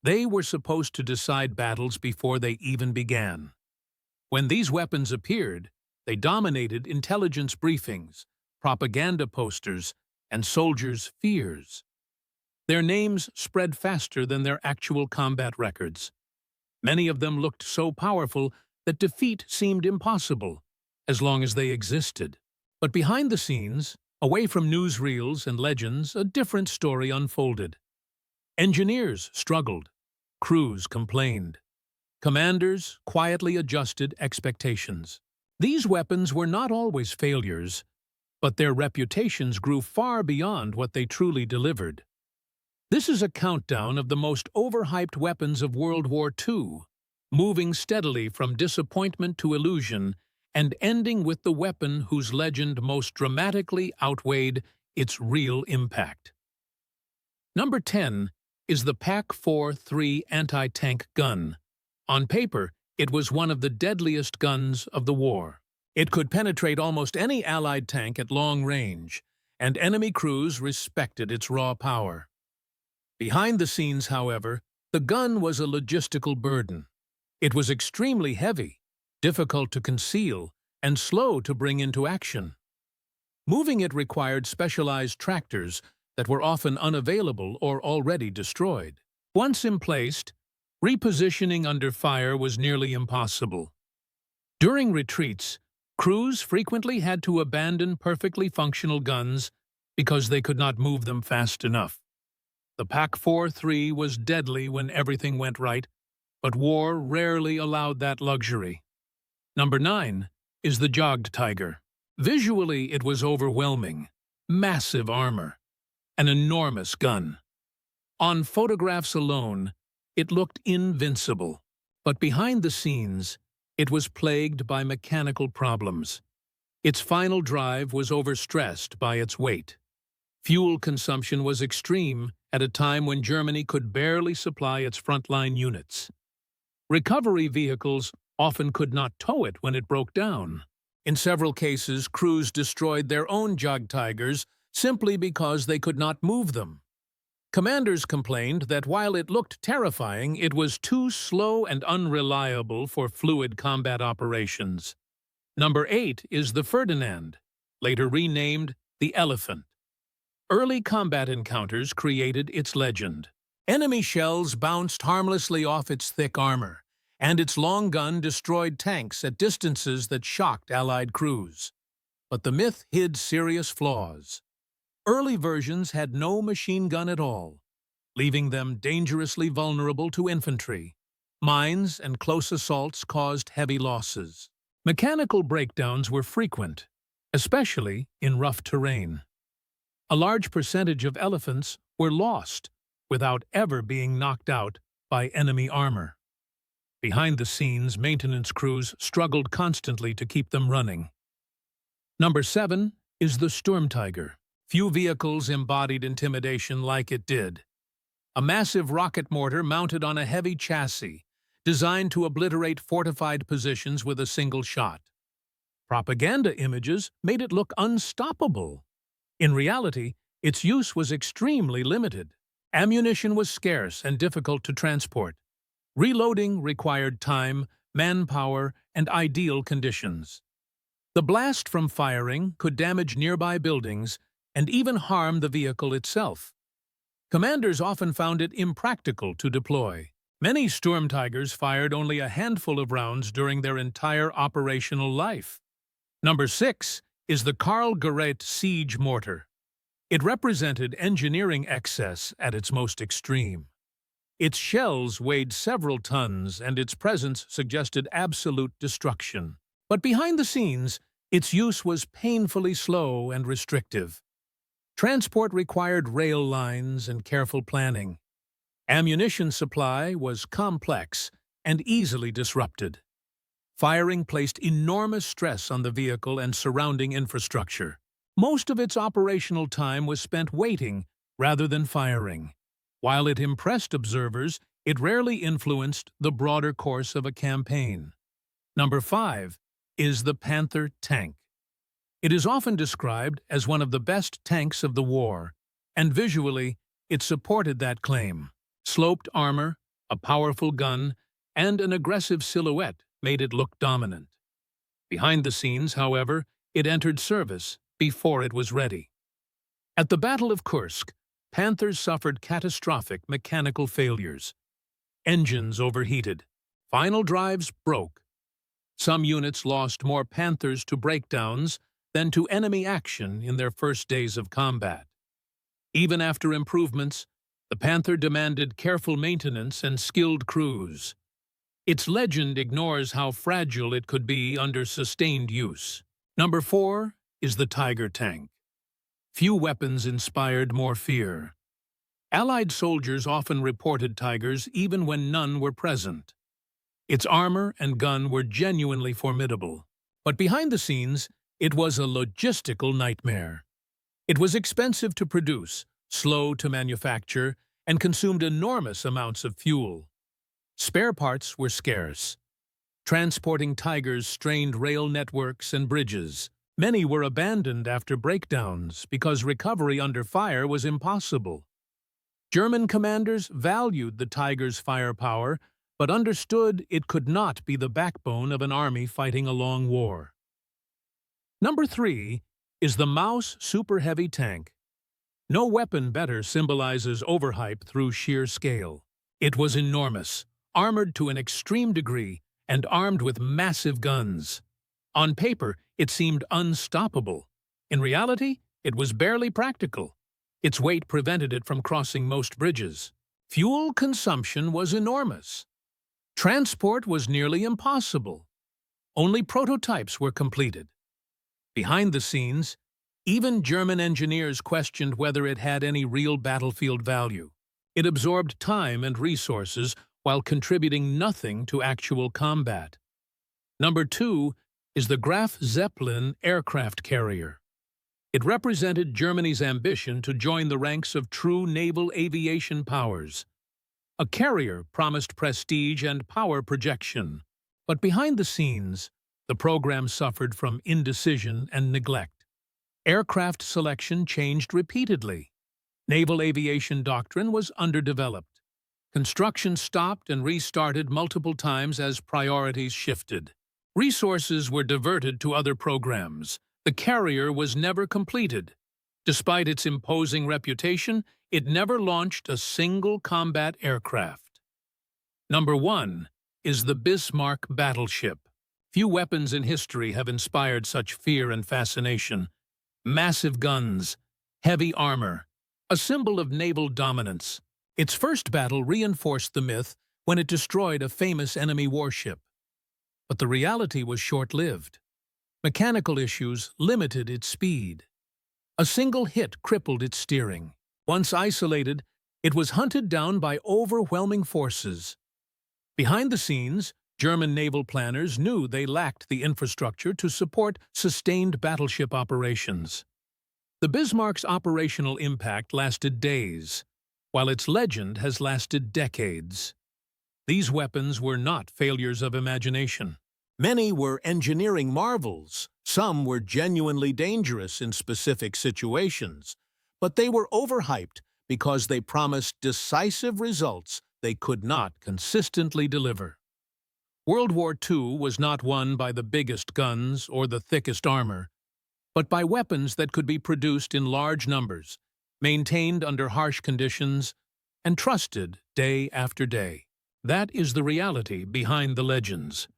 They were supposed to decide battles before they even began. When these weapons appeared, they dominated intelligence briefings, propaganda posters, and soldiers' fears. Their names spread faster than their actual combat records. Many of them looked so powerful that defeat seemed impossible, as long as they existed. But behind the scenes, away from newsreels and legends, a different story unfolded. Engineers struggled. Crews complained. Commanders quietly adjusted expectations. These weapons were not always failures, but their reputations grew far beyond what they truly delivered. This is a countdown of the most overhyped weapons of World War II, moving steadily from disappointment to illusion and ending with the weapon whose legend most dramatically outweighed its real impact. Number 10 is the PaK-4-3 anti-tank gun. On paper, it was one of the deadliest guns of the war. It could penetrate almost any Allied tank at long range, and enemy crews respected its raw power. Behind the scenes, however, the gun was a logistical burden. It was extremely heavy, difficult to conceal, and slow to bring into action. Moving it required specialized tractors that were often unavailable or already destroyed. Once emplaced, repositioning under fire was nearly impossible. During retreats, crews frequently had to abandon perfectly functional guns because they could not move them fast enough. The PaK-4-3 was deadly when everything went right, but war rarely allowed that luxury. Number 9 is the Jagdtiger. Visually, it was overwhelming. Massive armor. An enormous gun. On photographs alone, it looked invincible. But behind the scenes, it was plagued by mechanical problems. Its final drive was overstressed by its weight. Fuel consumption was extreme at a time when Germany could barely supply its frontline units. Recovery vehicles often could not tow it when it broke down. In several cases, crews destroyed their own Jagdtigers simply because they could not move them. Commanders complained that while it looked terrifying, it was too slow and unreliable for fluid combat operations. Number 8 is the Ferdinand, later renamed the Elephant. Early combat encounters created its legend. Enemy shells bounced harmlessly off its thick armor, and its long gun destroyed tanks at distances that shocked Allied crews. But the myth hid serious flaws. Early versions had no machine gun at all, leaving them dangerously vulnerable to infantry. Mines and close assaults caused heavy losses. Mechanical breakdowns were frequent, especially in rough terrain. A large percentage of elephants were lost without ever being knocked out by enemy armor. Behind the scenes, maintenance crews struggled constantly to keep them running. Number 7 is the Sturmtiger. Few vehicles embodied intimidation like it did. A massive rocket mortar mounted on a heavy chassis, designed to obliterate fortified positions with a single shot. Propaganda images made it look unstoppable. In reality, its use was extremely limited. Ammunition was scarce and difficult to transport. Reloading required time, manpower, and ideal conditions. The blast from firing could damage nearby buildings and even harm the vehicle itself. Commanders often found it impractical to deploy. Many Sturmtigers fired only a handful of rounds during their entire operational life. Number 6 is the Karl Gerät siege mortar. It represented engineering excess at its most extreme. Its shells weighed several tons, and its presence suggested absolute destruction. But behind the scenes, its use was painfully slow and restrictive. Transport required rail lines and careful planning. Ammunition supply was complex and easily disrupted. Firing placed enormous stress on the vehicle and surrounding infrastructure. Most of its operational time was spent waiting rather than firing. While it impressed observers, it rarely influenced the broader course of a campaign. Number 5 is the Panther tank. It is often described as one of the best tanks of the war, and visually, it supported that claim. Sloped armor, A powerful gun and an aggressive silhouette made it look dominant. Behind the scenes, however, it entered service before it was ready. At the Battle of Kursk, Panthers suffered catastrophic mechanical failures. Engines overheated. Final drives broke. Some units lost more Panthers to breakdowns than to enemy action in their first days of combat. Even after improvements, the Panther demanded careful maintenance and skilled crews. Its legend ignores how fragile it could be under sustained use. Number 4 is the Tiger tank. Few weapons inspired more fear. Allied soldiers often reported Tigers even when none were present. Its armor and gun were genuinely formidable. But behind the scenes, it was a logistical nightmare. It was expensive to produce, slow to manufacture, and consumed enormous amounts of fuel. Spare parts were scarce. Transporting Tigers strained rail networks and bridges. Many were abandoned after breakdowns because recovery under fire was impossible. German commanders valued the Tiger's firepower, but understood it could not be the backbone of an army fighting a long war. Number 3 is the Maus Super Heavy Tank. No weapon better symbolizes overhype through sheer scale. It was enormous, armored to an extreme degree, and armed with massive guns. On paper, it seemed unstoppable. In reality, it was barely practical. Its weight prevented it from crossing most bridges. Fuel consumption was enormous. Transport was nearly impossible. Only prototypes were completed. Behind the scenes, even German engineers questioned whether it had any real battlefield value. It absorbed time and resources while contributing nothing to actual combat. Number 2 is the Graf Zeppelin aircraft carrier. It represented Germany's ambition to join the ranks of true naval aviation powers. A carrier promised prestige and power projection. But behind the scenes, the program suffered from indecision and neglect. Aircraft selection changed repeatedly. Naval aviation doctrine was underdeveloped. Construction stopped and restarted multiple times as priorities shifted. Resources were diverted to other programs. The carrier was never completed. Despite its imposing reputation, it never launched a single combat aircraft. Number 1 is the Bismarck battleship. Few weapons in history have inspired such fear and fascination. Massive guns, heavy armor, a symbol of naval dominance. Its first battle reinforced the myth when it destroyed a famous enemy warship. But the reality was short-lived. Mechanical issues limited its speed. A single hit crippled its steering. Once isolated, it was hunted down by overwhelming forces. Behind the scenes, German naval planners knew they lacked the infrastructure to support sustained battleship operations. The Bismarck's operational impact lasted days, while its legend has lasted decades. These weapons were not failures of imagination. Many were engineering marvels. Some were genuinely dangerous in specific situations, but they were overhyped because they promised decisive results they could not consistently deliver. World War II was not won by the biggest guns or the thickest armor, but by weapons that could be produced in large numbers, maintained under harsh conditions, and trusted day after day. That is the reality behind the legends.